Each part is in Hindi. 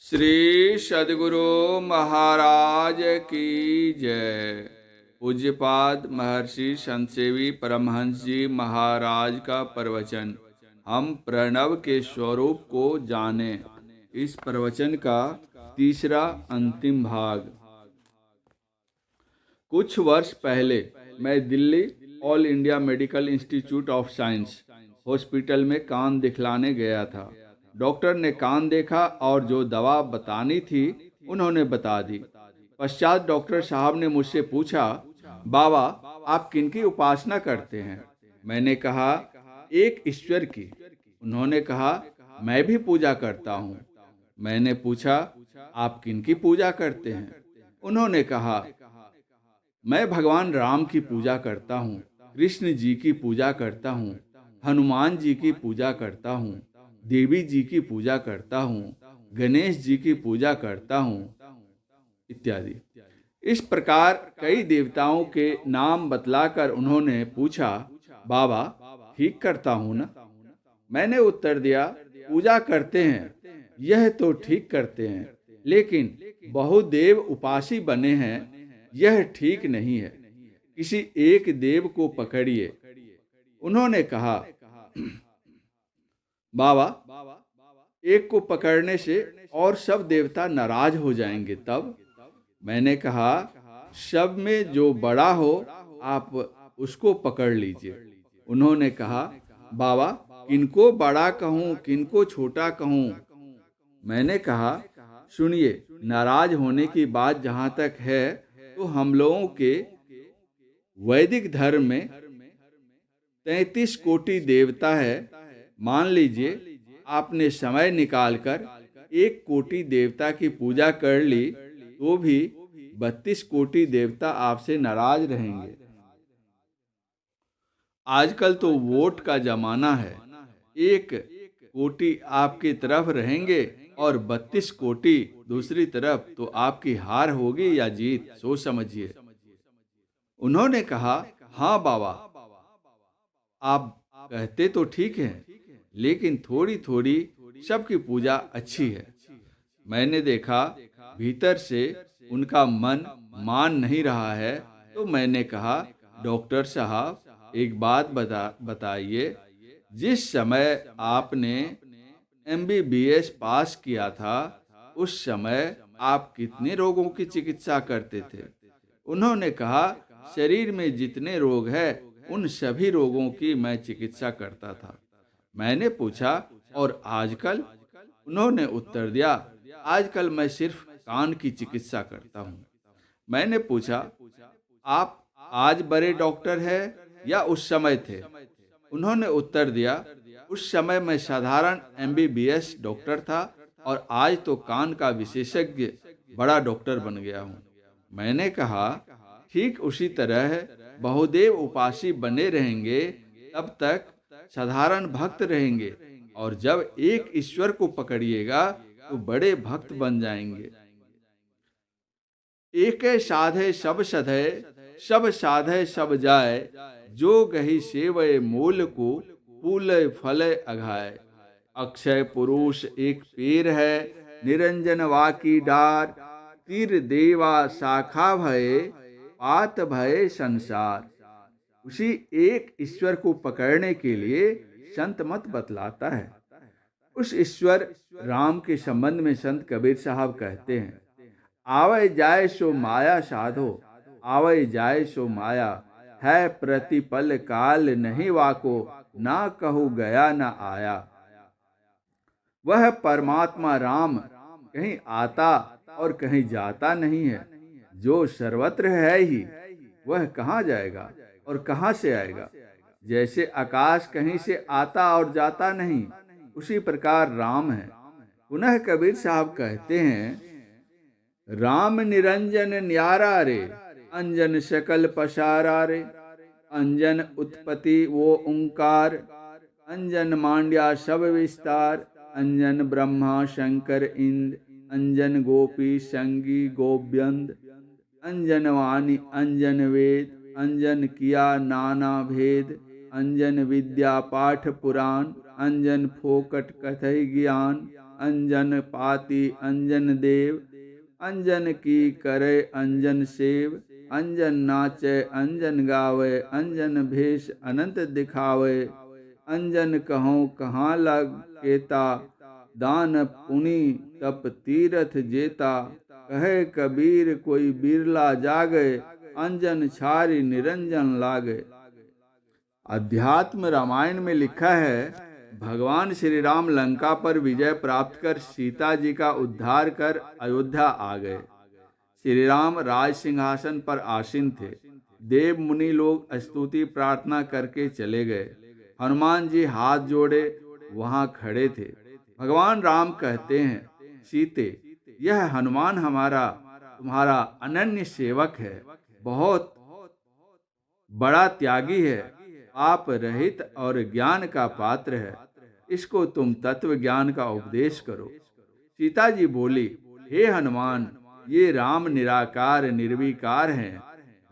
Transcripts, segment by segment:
श्री सद्गुरु महाराज की जय। पूज्यपाद महर्षि संतसेवी परमहंस जी महाराज का प्रवचन। हम प्रणव के स्वरूप को जाने। इस प्रवचन का तीसरा अंतिम भाग। कुछ वर्ष पहले मैं Delhi all India medical institute of science hospital में कान दिखलाने गया था। डॉक्टर ने कान देखा और जो दवा बतानी थी उन्होंने बता दी। पश्चात डॉक्टर साहब ने मुझसे पूछा, बाबा आप किनकी उपासना करते हैं? मैंने कहा, एक ईश्वर की। उन्होंने कहा, मैं भी पूजा करता हूँ। मैंने पूछा, आप किनकी पूजा करते हैं? उन्होंने कहा, मैं भगवान राम की पूजा करता हूँ, कृष्ण जी की पूजा करता हूँ, हनुमान जी की पूजा करता हूँ, देवी जी की पूजा करता हूँ, गणेश जी की पूजा करता हूँ, इत्यादि। इस प्रकार कई देवताओं के नाम बतलाकर उन्होंने पूछा, बाबा ठीक करता हूँ ना? मैंने उत्तर दिया, पूजा करते हैं, यह तो ठीक करते हैं, लेकिन बहुदेव उपासी बने हैं, यह ठीक नहीं है। किसी एक देव को पकड़िए। उन्होंने कहा, बाबा एक को पकड़ने से और सब देवता नाराज हो जाएंगे तब। मैंने कहा, सब में जो बड़ा हो आप उसको पकड़ लीजिए। उन्होंने कहा, बाबा किनको बड़ा कहूँ किनको छोटा कहूँ? मैंने कहा, सुनिए, नाराज होने की बात जहाँ तक है तो हम लोगों के वैदिक धर्म में 33 कोटि देवता है। मान लीजिए आपने समय निकालकर 1 कोटि देवता की पूजा कर ली तो भी 32 कोटि देवता आपसे नाराज रहेंगे। आजकल तो वोट का जमाना है। 1 कोटि आपकी तरफ रहेंगे और 32 कोटि दूसरी तरफ, तो आपकी हार होगी या जीत, सोच समझिए। उन्होंने कहा, हाँ बाबा आप कहते तो ठीक है, लेकिन थोड़ी थोड़ी सबकी पूजा अच्छी है। मैंने देखा भीतर से उनका मन मान नहीं रहा है, तो मैंने कहा, डॉक्टर साहब एक बात बताइए, जिस समय आपने MBBS पास किया था उस समय आप कितने रोगों की चिकित्सा करते थे? उन्होंने कहा, शरीर में जितने रोग हैं उन सभी रोगों की मैं चिकित्सा करता था। मैंने पूछा, और आजकल? उन्होंने उत्तर दिया, आजकल मैं सिर्फ कान की चिकित्सा करता हूँ। मैंने पूछा, आप आज बड़े डॉक्टर हैं या उस समय थे? उन्होंने उत्तर दिया, उस समय मैं साधारण MBBS डॉक्टर था और आज तो कान का विशेषज्ञ बड़ा डॉक्टर बन गया हूँ। मैंने कहा, ठीक उसी तरह बहुदेव उपासी बने रहेंगे तब तक साधारण भक्त रहेंगे, और जब एक ईश्वर को पकड़िएगा तो बड़े भक्त बन जाएंगे। एक साधे सब सधे, सब साधे सब जाए, जो गही सेवय मूल को, फूल फल अघाय। अक्षय पुरुष एक पेड़ है, निरंजन वाकी डार, तीर देवा शाखा भये, पात भये संसार। उसी एक ईश्वर को पकड़ने के लिए संत मत बतलाता है। उस ईश्वर राम के संबंध में संत कबीर साहब कहते हैं, आवे जाए सो माया साधो, आवे जाए सो माया, है प्रतिपल काल नहीं वाको, ना कहू गया ना आया। वह परमात्मा राम कहीं आता और कहीं जाता नहीं है। जो सर्वत्र है ही, वह कहाँ जाएगा और कहाँ से आएगा? जैसे आकाश कहीं से आता और जाता नहीं, उसी प्रकार राम है। पुनः कबीर साहब कहते हैं, राम निरंजन न्यारा रे, अंजन सकल पसारा रे, अंजन उत्पत्ति वो ओंकार, अंजन मांड्या सब विस्तार, अंजन ब्रह्मा शंकर इंद, अंजन गोपी संगी गोव्यंद, अंजन वाणी अंजन वेद, अंजन किया नाना भेद, अंजन विद्या पाठ पुराण, अंजन फोकट कथई ज्ञान, अंजन पाति अंजन देव, अंजन की करे अंजन सेव, अंजन नाचे अंजन गावे, अंजन भेष अनंत दिखावे, अंजन कहो कहाँ लग केता, दान पुनि तप तीरथ जेता, कहे कबीर कोई बिरला जागे, अंजन छारी निरंजन लागे। अध्यात्म रामायण में लिखा है, भगवान श्री राम लंका पर विजय प्राप्त कर सीता जी का उद्धार कर अयोध्या आ गए। श्री राम राज सिंहासन पर आसीन थे। देव मुनि लोग स्तुति प्रार्थना करके चले गए। हनुमान जी हाथ जोड़े वहां खड़े थे। भगवान राम कहते हैं, सीते, यह हनुमान तुम्हारा अनन्य सेवक है, बहुत बड़ा त्यागी है, आप रहित और ज्ञान का पात्र है, इसको तुम तत्व ज्ञान का उपदेश करो। सीता जी बोली, हे हनुमान, ये राम निराकार निर्विकार हैं।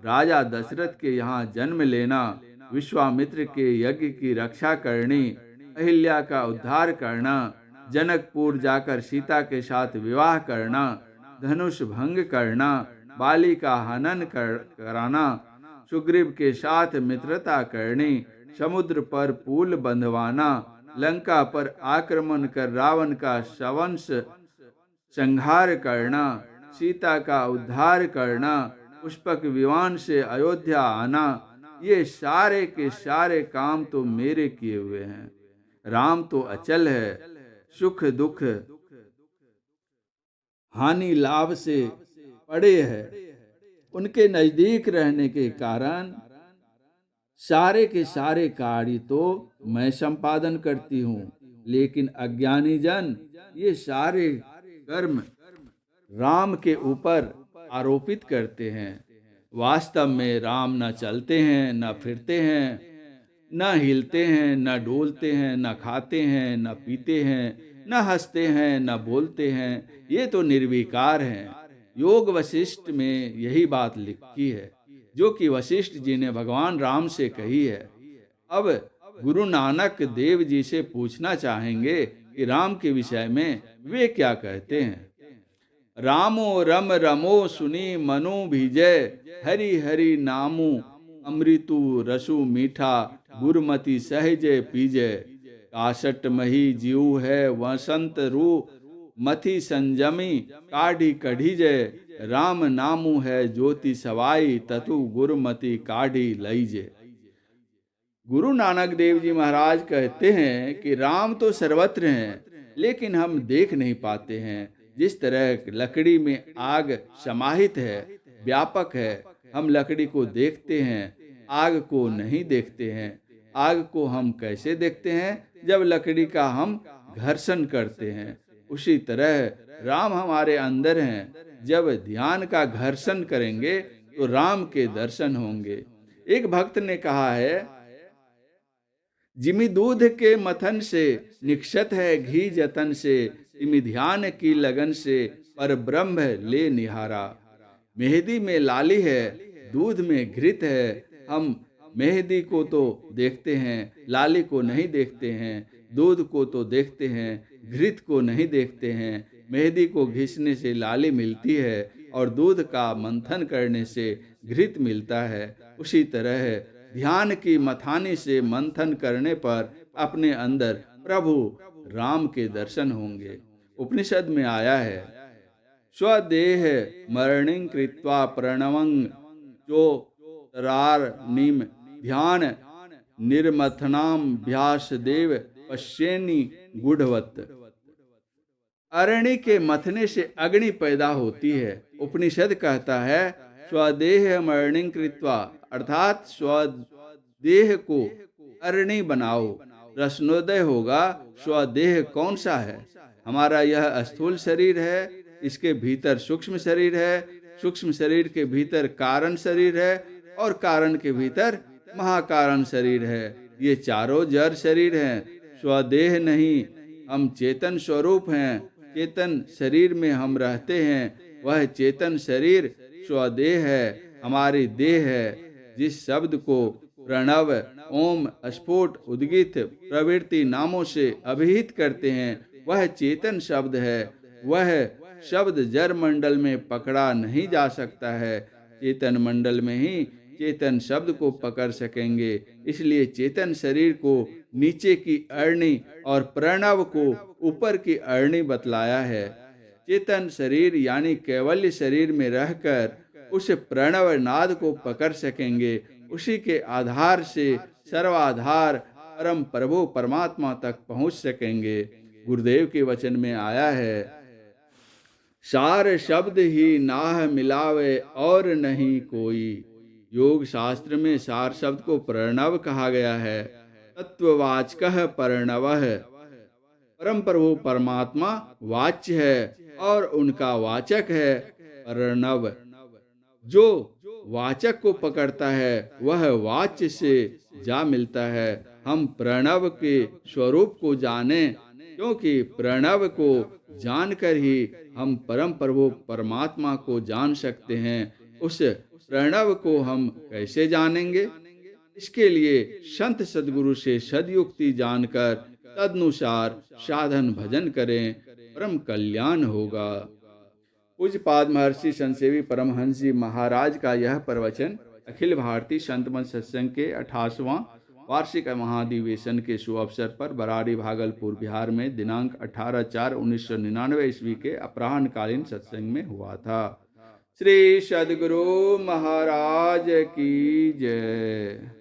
राजा दशरथ के यहाँ जन्म लेना, विश्वामित्र के यज्ञ की रक्षा करनी, अहिल्या का उद्धार करना, जनकपुर जाकर सीता के साथ विवाह करना, धनुष भंग करना, बाली का हनन कराना, सुग्रीव के साथ मित्रता करनी, समुद्र पर पुल बंधवाना, लंका पर आक्रमण कर रावण का सवंश संहार करना, सीता का उद्धार करना, पुष्पक विमान से अयोध्या आना, ये सारे के सारे काम तो मेरे किए हुए हैं। राम तो अचल है, सुख दुख हानि लाभ से पड़े है। उनके नजदीक रहने के कारण सारे के सारे कार्य तो मैं संपादन करती हूँ, लेकिन अज्ञानी जन ये सारे कर्म राम के ऊपर आरोपित करते हैं। वास्तव में राम न चलते हैं, न फिरते हैं, न हिलते हैं, न डोलते हैं, न खाते हैं, न पीते हैं, न हंसते हैं, न बोलते हैं, ये तो निर्विकार हैं। योग वशिष्ठ में यही बात लिखी है, जो कि वशिष्ठ जी ने भगवान राम से कही है। अब गुरु नानक देव जी से पूछना चाहेंगे कि राम के विषय में वे क्या कहते हैं। रामो रम रमो सुनी मनु भीजय, हरि हरि नामु अमृतु रसु मीठा, गुरमति सहजे पीजय, कासट मही जीव है वसंत रू, मथि संजमी काढ़ी कढ़ी जय, राम नामु है ज्योति सवाई, ततु गुरुमति काढ़ी लईजे। गुरु नानक देव जी महाराज कहते हैं कि राम तो सर्वत्र हैं, लेकिन हम देख नहीं पाते हैं। जिस तरह लकड़ी में आग समाहित है, व्यापक है, हम लकड़ी को देखते हैं, आग को नहीं देखते हैं। आग को हम कैसे देखते हैं? जब लकड़ी का हम घर्षण करते हैं। उसी तरह राम हमारे अंदर हैं। जब ध्यान का घर्षण करेंगे तो राम के दर्शन होंगे। एक भक्त ने कहा है, जिमि दूध के मथन से निक्षत है घी जतन से, तिमि ध्यान की लगन से पर ब्रह्म ले निहारा। मेहंदी में लाली है, दूध में घृत है। हम मेहंदी को तो देखते हैं, लाली को नहीं देखते हैं। दूध को तो देखते हैं, घृत को नहीं देखते हैं। मेहंदी को घिसने से लाली मिलती है और दूध का मंथन करने से घृत मिलता है। उसी तरह ध्यान की मथानी से मंथन करने पर अपने अंदर प्रभु राम के दर्शन होंगे। उपनिषद में आया है, स्वदेह मरणिं कृत्वा प्रणवं चोरार निम ध्यान निर्मथनाम व्यास देव पश्येनि गुढ़वत। अरणि के मथने से अग्नि पैदा होती है। उपनिषद कहता है, स्वदेह मरणिं कृत्वा, अर्थात स्वदेह को अरणि बनाओ, रत्नोदय होगा। स्वदेह कौन सा है? हमारा यह स्थूल शरीर है, इसके भीतर सूक्ष्म शरीर है, सूक्ष्म शरीर के भीतर कारण शरीर है और कारण के भीतर महाकारण शरीर है। ये चारों जड़ शरीर हैं। स्वदेह नहीं, हम चेतन स्वरूप हैं। चेतन शरीर में हम रहते हैं। वह चेतन शरीर स्वदेह है, हमारी देह है। जिस शब्द को प्रणव, ओम, स्फुट, उद्गित प्रवृत्ति नामों से अभिहित करते हैं, वह चेतन शब्द है। वह शब्द जड़ मंडल में पकड़ा नहीं जा सकता है। चेतन मंडल में ही चेतन शब्द को पकड़ सकेंगे। इसलिए चेतन शरीर को नीचे की अरणी और प्रणव को ऊपर की अरणी बतलाया है। चेतन शरीर यानी कैवल्य शरीर में रहकर उस प्रणव नाद को पकड़ सकेंगे। उसी के आधार से सर्वाधार परम प्रभु परमात्मा तक पहुंच सकेंगे। गुरुदेव के वचन में आया है, सार शब्द ही नाह मिलावे और नहीं कोई। योग शास्त्र में सार शब्द को प्रणव कहा गया है। तत्ववाचकः प्रणवः। परम प्रभु परमात्मा वाच्य है और उनका वाचक है प्रणव। जो वाचक को पकड़ता है वह वाच्य से जा मिलता है। हम प्रणव के स्वरूप को जाने, क्योंकि प्रणव को जानकर ही हम परम प्रभु परमात्मा को जान सकते हैं। उस प्रणव को हम कैसे जानेंगे? इसके लिए संत सद्गुरु से सदयुक्ति जानकर तदनुसार साधन भजन करें, परम कल्याण होगा। पूज्यपाद महर्षि संतसेवी परमहंस जी महाराज का यह प्रवचन अखिल भारतीय संत मत सत्संग के 88वां वार्षिक महाधिवेशन के शुभ अवसर पर बरारी भागलपुर बिहार में दिनांक 18/4/1999 ईस्वी के अपराह्नकालीन सत्संग में हुआ था। श्री सद्गुरु महाराज की जय।